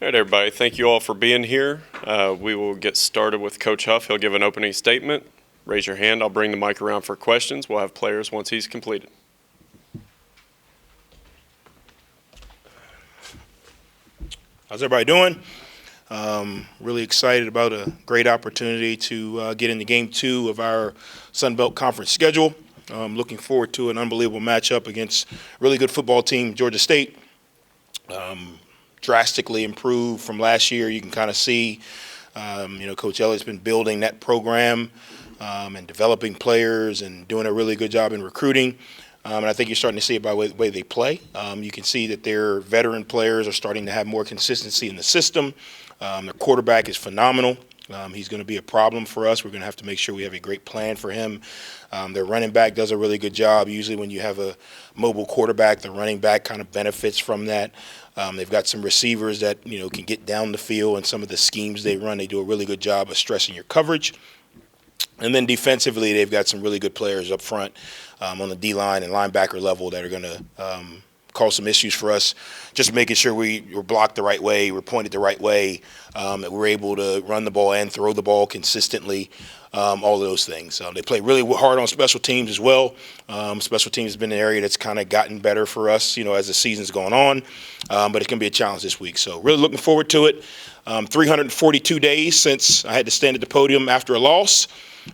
All right, everybody. Thank you all for being here. We will get started with Coach Huff. He'll give an opening statement. Raise your hand. I'll bring the mic around for questions. We'll have players once he's completed. How's everybody doing? Really excited about a great opportunity to get into Game 2 of our Sun Belt Conference schedule. Looking forward to an unbelievable matchup against a really good football team, Georgia State. Drastically improved from last year. You can kind of see, Coach Elliott's been building that program and developing players and doing a really good job in recruiting. And I think you're starting to see it by the way they play. You can see that their veteran players are starting to have more consistency in the system. Their quarterback is phenomenal. He's going to be a problem for us. We're going to have to make sure we have a great plan for him. Their running back does a really good job. Usually when you have a mobile quarterback, the running back kind of benefits from that. They've got some receivers that, can get down the field, and some of the schemes they run, they do a really good job of stressing your coverage. And then defensively, they've got some really good players up front on the D-line and linebacker level that are going to cause some issues for us. Just making sure we're blocked the right way, we're pointed the right way, that we're able to run the ball and throw the ball consistently, all of those things. They play really hard on special teams as well. Special teams has been an area that's kind of gotten better for us, as the season's going on, but it's going to be a challenge this week. So really looking forward to it. 342 days since I had to stand at the podium after a loss.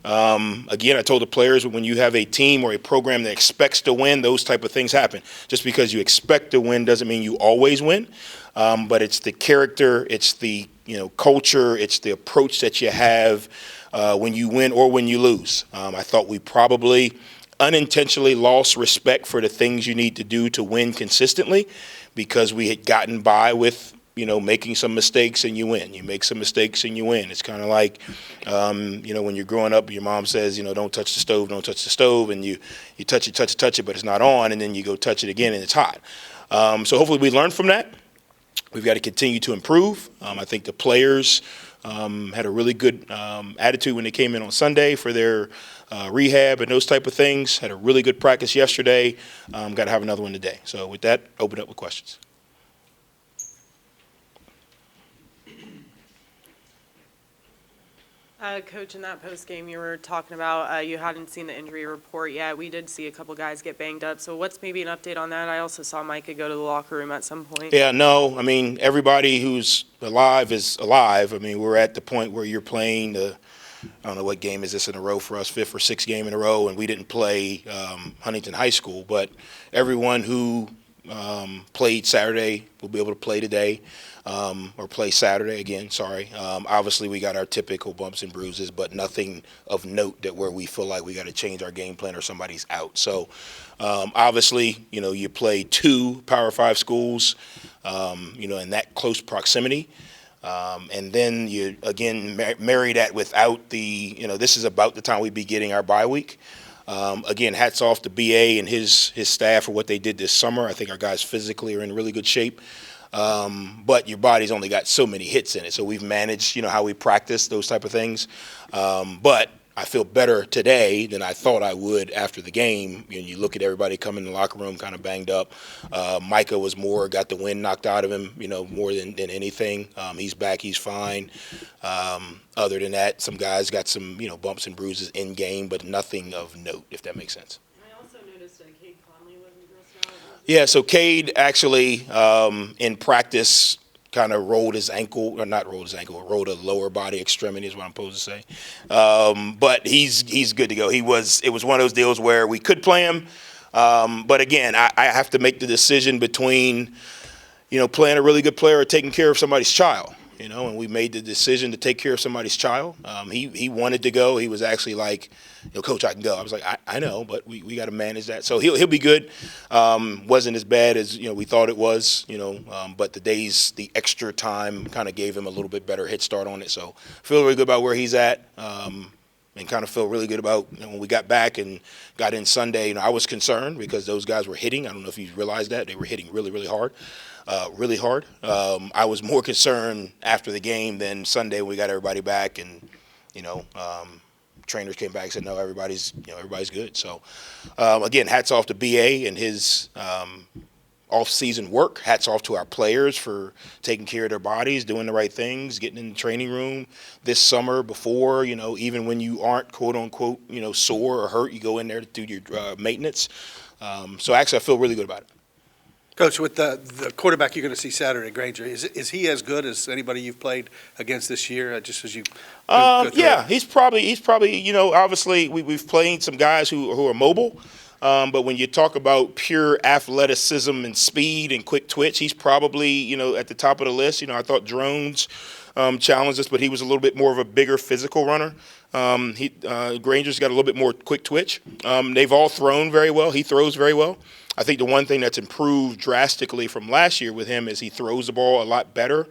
Again, I told the players, when you have a team or a program that expects to win, those type of things happen. Just because you expect to win doesn't mean you always win, but it's the character, it's the culture, it's the approach that you have when you win or when you lose. I thought we probably unintentionally lost respect for the things you need to do to win consistently, because we had gotten by with making some mistakes and you win. You make some mistakes and you win. It's kind of like, when you're growing up, your mom says, don't touch the stove, and you touch it, but it's not on, and then you go touch it again and it's hot. So hopefully we learn from that. We've got to continue to improve. I think the players had a really good attitude when they came in on Sunday for their rehab and those type of things. Had a really good practice yesterday. Got to have another one today. So with that, open up with questions. Coach, in that post game, you were talking about you hadn't seen the injury report yet. We did see a couple guys get banged up. So what's maybe an update on that? I also saw Micah go to the locker room at some point. Yeah, no. I mean, everybody who's alive is alive. I mean, we're at the point where you're playing I don't know what game is this in a row for us, fifth or sixth game in a row, and we didn't play Huntington High School. But everyone who played Saturday will be able to play today. Or play Saturday again, sorry. Obviously, we got our typical bumps and bruises, but nothing of note that where we feel like we got to change our game plan or somebody's out. So, obviously, you play two Power 5 schools, in that close proximity. And then you, again, marry that without this is about the time we'd be getting our bye week. Again, hats off to BA and his staff for what they did this summer. I think our guys physically are in really good shape. But your body's only got so many hits in it. So we've managed, how we practice, those type of things. But I feel better today than I thought I would after the game. You look at everybody coming in the locker room kind of banged up. Micah was got the wind knocked out of him, more than anything. He's back, he's fine. Other than that, some guys got some, bumps and bruises in game, but nothing of note, if that makes sense. Yeah, so Cade actually in practice kind of rolled his ankle, or not rolled his ankle, rolled a lower body extremity is what I'm supposed to say. But he's good to go. It was one of those deals where we could play him, but again, I have to make the decision between playing a really good player or taking care of somebody's child. And we made the decision to take care of somebody's child. He wanted to go. He was actually like, Coach, I can go. I was like, I know, but we got to manage that. So he'll be good. Wasn't as bad as we thought it was. But the extra time kind of gave him a little bit better head start on it. So feel really good about where he's at. And kind of feel really good about when we got back and got in Sunday. I was concerned because those guys were hitting. I don't know if you realized that. They were hitting really, really hard. I was more concerned after the game than Sunday when we got everybody back and, trainers came back and said, no, everybody's good. So, again, hats off to BA and his off-season work. Hats off to our players for taking care of their bodies, doing the right things, getting in the training room this summer before, even when you aren't, quote unquote, sore or hurt, you go in there to do your maintenance. So actually, I feel really good about it. Coach, with the quarterback you're going to see Saturday, Granger, is he as good as anybody you've played against this year? Just as you go through yeah, it? he's probably obviously we've played some guys who are mobile. But when you talk about pure athleticism and speed and quick twitch, he's probably, at the top of the list. I thought Drones challenged us, but he was a little bit more of a bigger physical runner. Granger's got a little bit more quick twitch. They've all thrown very well. He throws very well. I think the one thing that's improved drastically from last year with him is he throws the ball a lot better.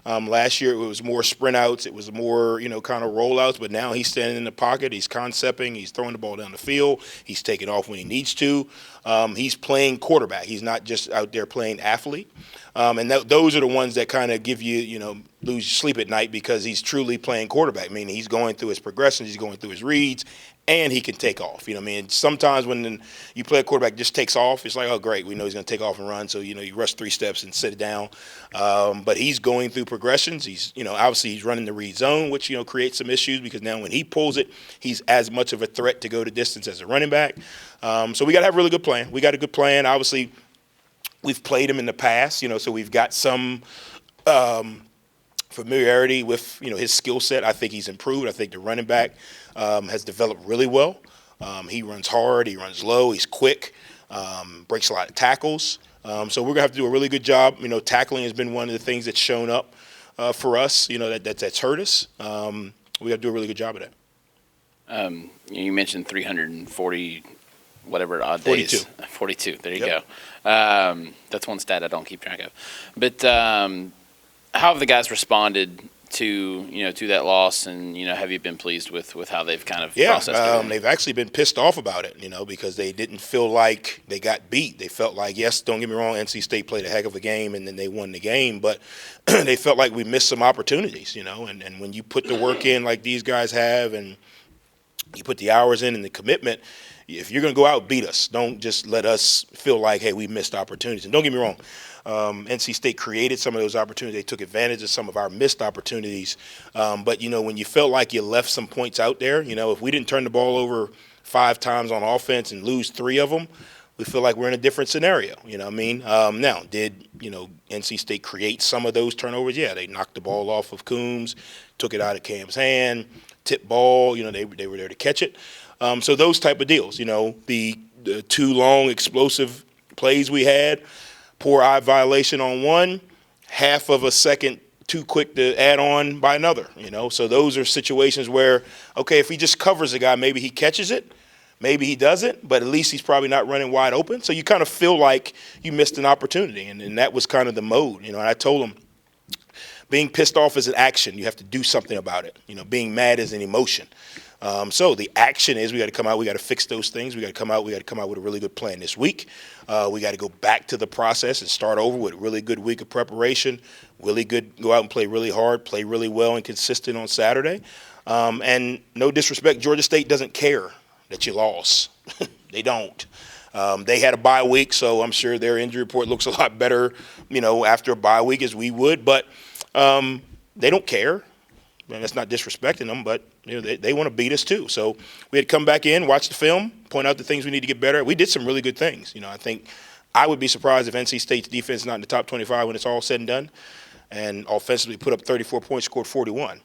Last year it was more sprint outs, it was more, kind of rollouts, but now he's standing in the pocket, he's concepting, he's throwing the ball down the field, he's taking off when he needs to. He's playing quarterback. He's not just out there playing athlete. And those are the ones that kind of give you, lose sleep at night because he's truly playing quarterback. I mean, he's going through his progressions, he's going through his reads, and he can take off. Sometimes when you play a quarterback just takes off, it's like, oh, great, we know he's going to take off and run. So, you rush 3 steps and sit it down. But he's going through progressions. He's, obviously he's running the read zone, which, creates some issues because now when he pulls it, he's as much of a threat to go to distance as a running back. So we got to have a really good plan. We got a good plan. Obviously, we've played him in the past, so we've got some familiarity with, his skill set. I think he's improved. I think the running back has developed really well. He runs hard. He runs low. He's quick. Breaks a lot of tackles. So we're going to have to do a really good job. Tackling has been one of the things that's shown up for us, that's hurt us. We got to do a really good job of that. You mentioned 340 whatever odd 42. days. 42. There you Yep. go. That's one stat I don't keep track of. But how have the guys responded to that loss, and have you been pleased with how they've kind of processed it? They've actually been pissed off about it, because they didn't feel like they got beat. They felt like, yes, don't get me wrong, NC State played a heck of a game and then they won the game, but they felt like we missed some opportunities, and when you put the work in like these guys have and you put the hours in and the commitment, if you're going to go out, beat us. Don't just let us feel like, hey, we missed opportunities. And don't get me wrong, NC State created some of those opportunities. They took advantage of some of our missed opportunities. But, when you felt like you left some points out there, if we didn't turn the ball over 5 times on offense and lose 3 of them, we feel like we're in a different scenario. You know what I mean? Now, did, NC State create some of those turnovers? Yeah, they knocked the ball off of Coombs, took it out of Cam's hand, tipped ball. They were there to catch it. So those type of deals, the 2 long explosive plays we had, poor eye violation on one, half of a second too quick to add on by another, So those are situations where, okay, if he just covers a guy, maybe he catches it, maybe he doesn't, but at least he's probably not running wide open. So you kind of feel like you missed an opportunity, and that was kind of the mode, And I told him, being pissed off is an action. You have to do something about it. Being mad is an emotion. So the action is we got to come out, we got to fix those things. We got to come out with a really good plan this week. We got to go back to the process and start over with a really good week of preparation, really good, go out and play really hard, play really well and consistent on Saturday. And no disrespect, Georgia State doesn't care that you lost. They don't. They had a bye week, so I'm sure their injury report looks a lot better, after a bye week as we would. But they don't care. And that's not disrespecting them, but they want to beat us too. So we had to come back in, watch the film, point out the things we need to get better at. We did some really good things. I think I would be surprised if NC State's defense is not in the top 25 when it's all said and done. And offensively put up 34 points, scored 41.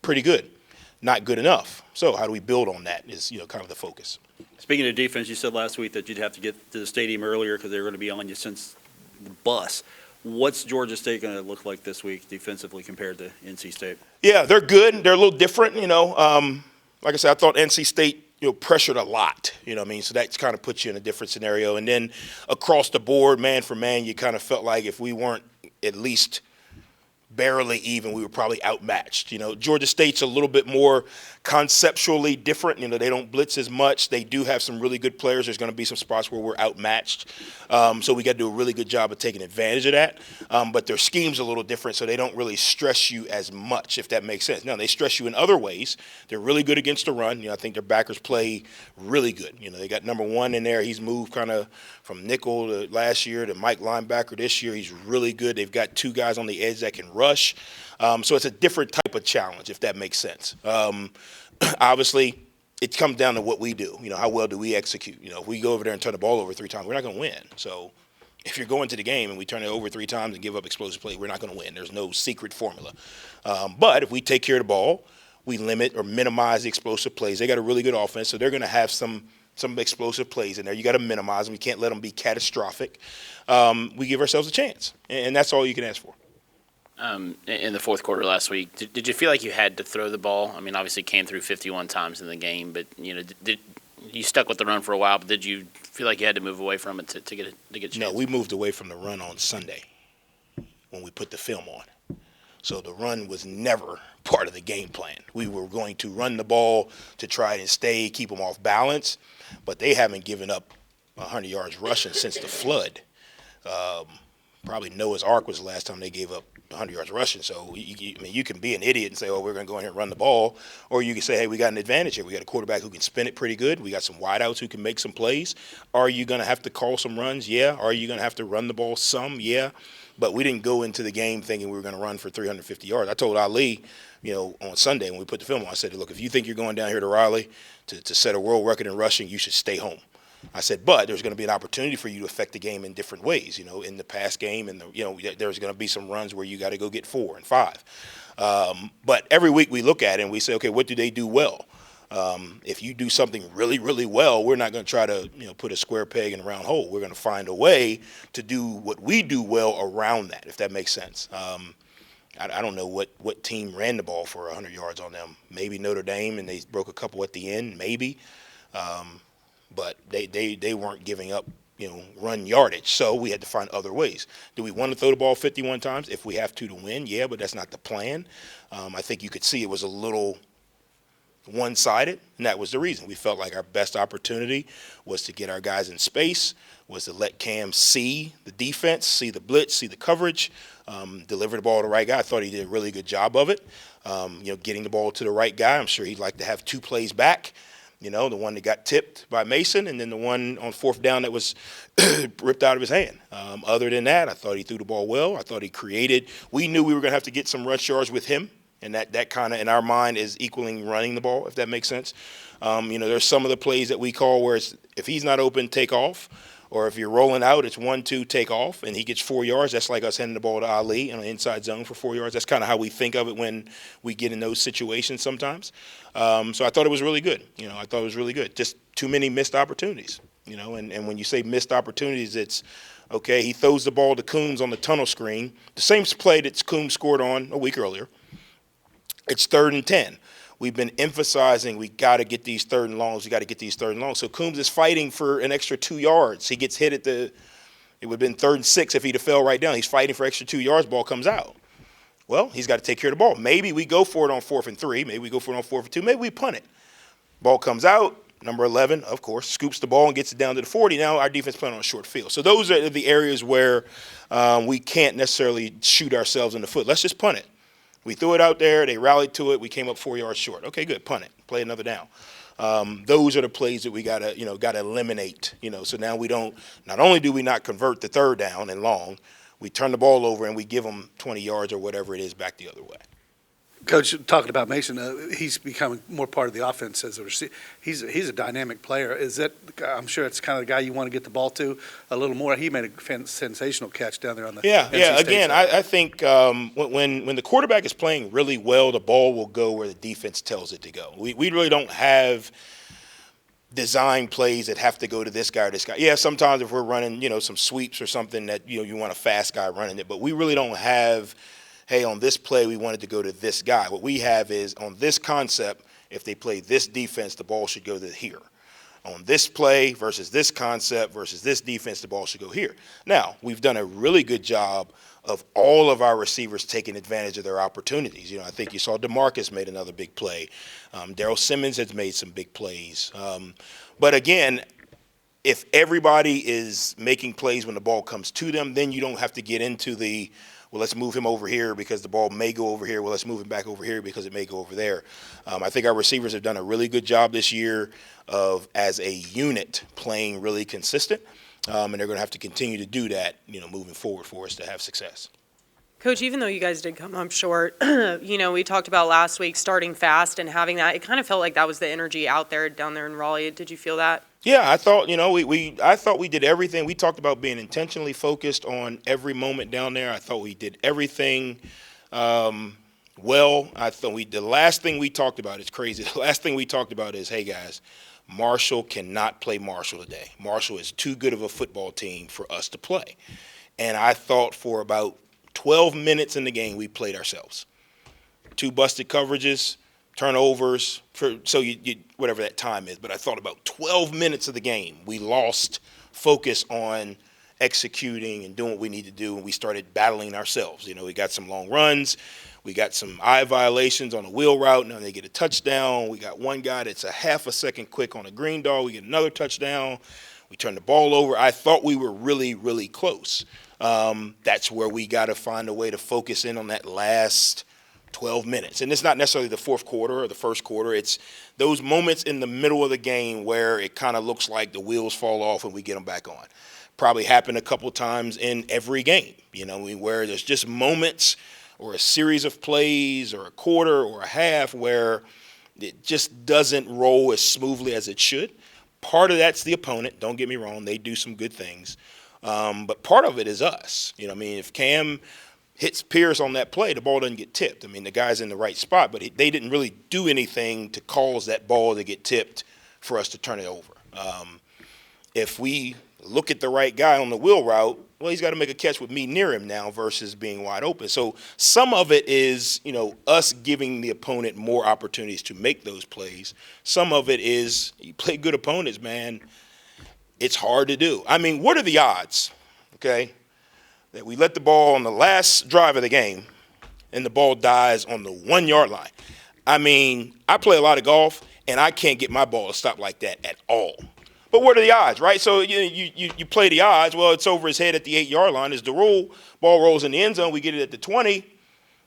Pretty good. Not good enough. So how do we build on that is, kind of the focus. Speaking of defense, you said last week that you'd have to get to the stadium earlier because they were going to be on you since the bus. What's Georgia State going to look like this week defensively compared to NC State? Yeah, they're good. They're a little different, Like I said, I thought NC State, pressured a lot, So that's kind of puts you in a different scenario. And then across the board, man for man, you kind of felt like if we weren't at least barely even. We were probably outmatched. Georgia State's a little bit more conceptually different. They don't blitz as much. They do have some really good players. There's going to be some spots where we're outmatched. So we got to do a really good job of taking advantage of that. But their scheme's a little different, so they don't really stress you as much, if that makes sense. Now, they stress you in other ways. They're really good against the run. I think their backers play really good. They got number one in there. He's moved kind of from nickel to last year to Mike linebacker this year. He's really good. They've got two guys on the edge that can rush. So it's a different type of challenge, if that makes sense. Obviously, it comes down to what we do. How well do we execute? If we go over there and turn the ball over 3 times, we're not going to win. So if you're going to the game and we turn it over 3 times and give up explosive play, we're not going to win. There's no secret formula. But if we take care of the ball, we limit or minimize the explosive plays. They got a really good offense, so they're going to have some explosive plays in there. You got to minimize them. You can't let them be catastrophic. We give ourselves a chance, and that's all you can ask for. In the fourth quarter last week, did you feel like you had to throw the ball? I mean, obviously came through 51 times in the game, but did you stuck with the run for a while? But did you feel like you had to move away from it to get a chance? No, we moved away from the run on Sunday when we put the film on. So the run was never part of the game plan. We were going to run the ball to try and keep them off balance, but they haven't given up 100 yards rushing since the flood. Probably Noah's Ark was the last time they gave up 100 yards rushing. So you can be an idiot and say, oh, we're going to go in here and run the ball. Or you can say, hey, we got an advantage here. We got a quarterback who can spin it pretty good. We got some wideouts who can make some plays. Are you going to have to call some runs? Yeah. Are you going to have to run the ball some? Yeah. But we didn't go into the game thinking we were going to run for 350 yards. I told Ali, on Sunday when we put the film on, I said, look, if you think you're going down here to Raleigh to set a world record in rushing, you should stay home. I said, but there's going to be an opportunity for you to affect the game in different ways, in the pass game. And, there's going to be some runs where you got to go get 4 and 5. But every week we look at it and we say, okay, what do they do well? If you do something really, really well, we're not going to try to, put a square peg in a round hole. We're going to find a way to do what we do well around that, if that makes sense. I don't know what team ran the ball for 100 yards on them. Maybe Notre Dame, and they broke a couple at the end, maybe. But they weren't giving up, run yardage. So we had to find other ways. Do we want to throw the ball 51 times? If we have to win, yeah, but that's not the plan. I think you could see it was a little one-sided, and that was the reason. We felt like our best opportunity was to get our guys in space, was to let Cam see the defense, see the blitz, see the coverage, deliver the ball to the right guy. I thought he did a really good job of it, getting the ball to the right guy. I'm sure he'd like to have 2 plays back. The one that got tipped by Mason, and then the one on 4th down that was ripped out of his hand. Other than that, I thought he threw the ball well. I thought he created. We knew we were going to have to get some rush yards with him, and that kind of, in our mind, is equaling running the ball, if that makes sense. There's some of the plays that we call where it's, if he's not open, take off. Or if you're rolling out, it's 1-2, take off, and he gets 4 yards. That's like us handing the ball to Ali in an inside zone for 4 yards. That's kind of how we think of it when we get in those situations sometimes. So I thought it was really good. I thought it was really good. Just too many missed opportunities. And when you say missed opportunities, it's, okay, he throws the ball to Coombs on the tunnel screen. The same play that Coombs scored on a week earlier. It's 3rd and 10. We've been emphasizing we got to get these 3rd and longs. We got to get these 3rd and longs. So Coombs is fighting for an extra 2 yards. He gets hit it would have been 3rd and 6 if he'd have fell right down. He's fighting for extra 2 yards. Ball comes out. Well, he's got to take care of the ball. Maybe we go for it on 4th and 3. Maybe we go for it on 4th and 2. Maybe we punt it. Ball comes out. Number 11, of course, scoops the ball and gets it down to the 40. Now our defense playing on a short field. So those are the areas where we can't necessarily shoot ourselves in the foot. Let's just punt it. We threw it out there. They rallied to it. We came up 4 yards short. Okay, good. Punt it. Play another down. Those are the plays that we gotta eliminate. So now we don't. Not only do we not convert the 3rd down and long, we turn the ball over and we give them 20 yards or whatever it is back the other way. Coach, talking about Mason, he's becoming more part of the offense as a receiver. He's a dynamic player. I'm sure it's kind of the guy you want to get the ball to a little more. He made a sensational catch down there on the NC State Again, side. I think when the quarterback is playing really well, the ball will go where the defense tells it to go. We really don't have design plays that have to go to this guy or this guy. Yeah, sometimes if we're running, some sweeps or something that you want a fast guy running it, but we really don't have. Hey, on this play, we wanted to go to this guy. What we have is on this concept, if they play this defense, the ball should go to here. on this play versus this concept versus this defense, the ball should go here. Now, we've done a really good job of all of our receivers taking advantage of their opportunities. I think you saw DeMarcus made another big play. Darrell Simmons has made some big plays. But again, if everybody is making plays when the ball comes to them, then you don't have to get into well, let's move him over here because the ball may go over here. Well, let's move him back over here because it may go over there. I think our receivers have done a really good job this year of, as a unit, playing really consistent. And they're going to have to continue to do that, moving forward for us to have success. Coach, even though you guys did come up short, we talked about last week starting fast and having that. It kind of felt like that was the energy out there down there in Raleigh. Did you feel that? Yeah, I thought, I thought we did everything. We talked about being intentionally focused on every moment down there. I thought we did everything well. I thought the last thing we talked about is crazy. The last thing we talked about is, hey, guys, Marshall cannot play Marshall today. Marshall is too good of a football team for us to play. And I thought for about 12 minutes in the game, we played ourselves. 2 busted coverages, turnovers, so you whatever that time is. But I thought about 12 minutes of the game, we lost focus on executing and doing what we need to do, and we started battling ourselves. We got some long runs. We got some eye violations on a wheel route. Now they get a touchdown. We got one guy that's a half a second quick on a green dog. We get another touchdown. We turn the ball over. I thought we were really, really close. That's where we got to find a way to focus in on that last 12 minutes. And it's not necessarily the fourth quarter or the first quarter. It's those moments in the middle of the game where it kind of looks like the wheels fall off and we get them back on. Probably happened a couple times in every game, where there's just moments or a series of plays or a quarter or a half where it just doesn't roll as smoothly as it should. Part of that's the opponent. Don't get me wrong. They do some good things. But part of it is us. If Cam hits Pierce on that play, the ball doesn't get tipped. The guy's in the right spot, but they didn't really do anything to cause that ball to get tipped for us to turn it over. If we look at the right guy on the wheel route, well, he's got to make a catch with me near him now versus being wide open. So some of it is, us giving the opponent more opportunities to make those plays. Some of it is you play good opponents, man. It's hard to do. What are the odds, okay, that we let the ball on the last drive of the game and the ball dies on the 1 yard line? I play a lot of golf, and I can't get my ball to stop like that at all. But what are the odds, right? So you play the odds. Well, it's over his head at the 8 yard line. Is the rule? Ball rolls in the end zone. We get it at the 20.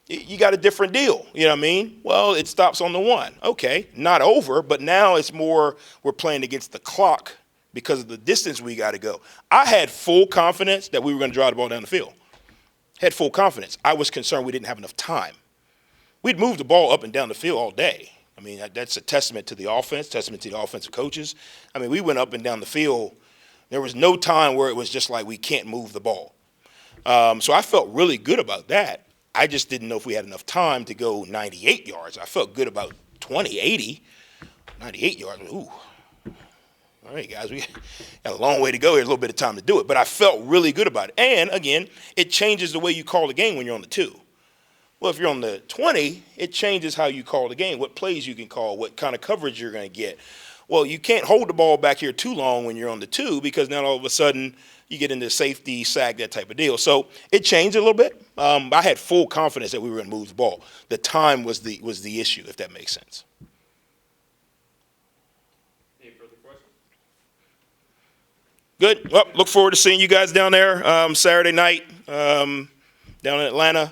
You got a different deal. Well, it stops on the 1. Okay, not over, but now it's more we're playing against the clock because of the distance we got to go. I had full confidence that we were going to drive the ball down the field. Had full confidence. I was concerned we didn't have enough time. We'd moved the ball up and down the field all day. That's a testament to the offense, testament to the offensive coaches. We went up and down the field. There was no time where it was just like we can't move the ball. So I felt really good about that. I just didn't know if we had enough time to go 98 yards. I felt good about 20, 80, 98 yards. Ooh. All right, guys, we got a long way to go here, a little bit of time to do it. But I felt really good about it. And, again, it changes the way you call the game when you're on the 2. Well, if you're on the 20, it changes how you call the game, what plays you can call, what kind of coverage you're going to get. Well, you can't hold the ball back here too long when you're on the 2 because now all of a sudden you get into safety, sack, that type of deal. So it changed a little bit. I had full confidence that we were going to move the ball. The time was the issue, if that makes sense. Any further questions? Good. Well, look forward to seeing you guys down there Saturday night down in Atlanta.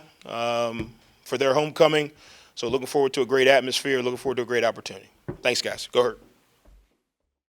For their homecoming. So looking forward to a great atmosphere, looking forward to a great opportunity. Thanks, guys. Go Herd.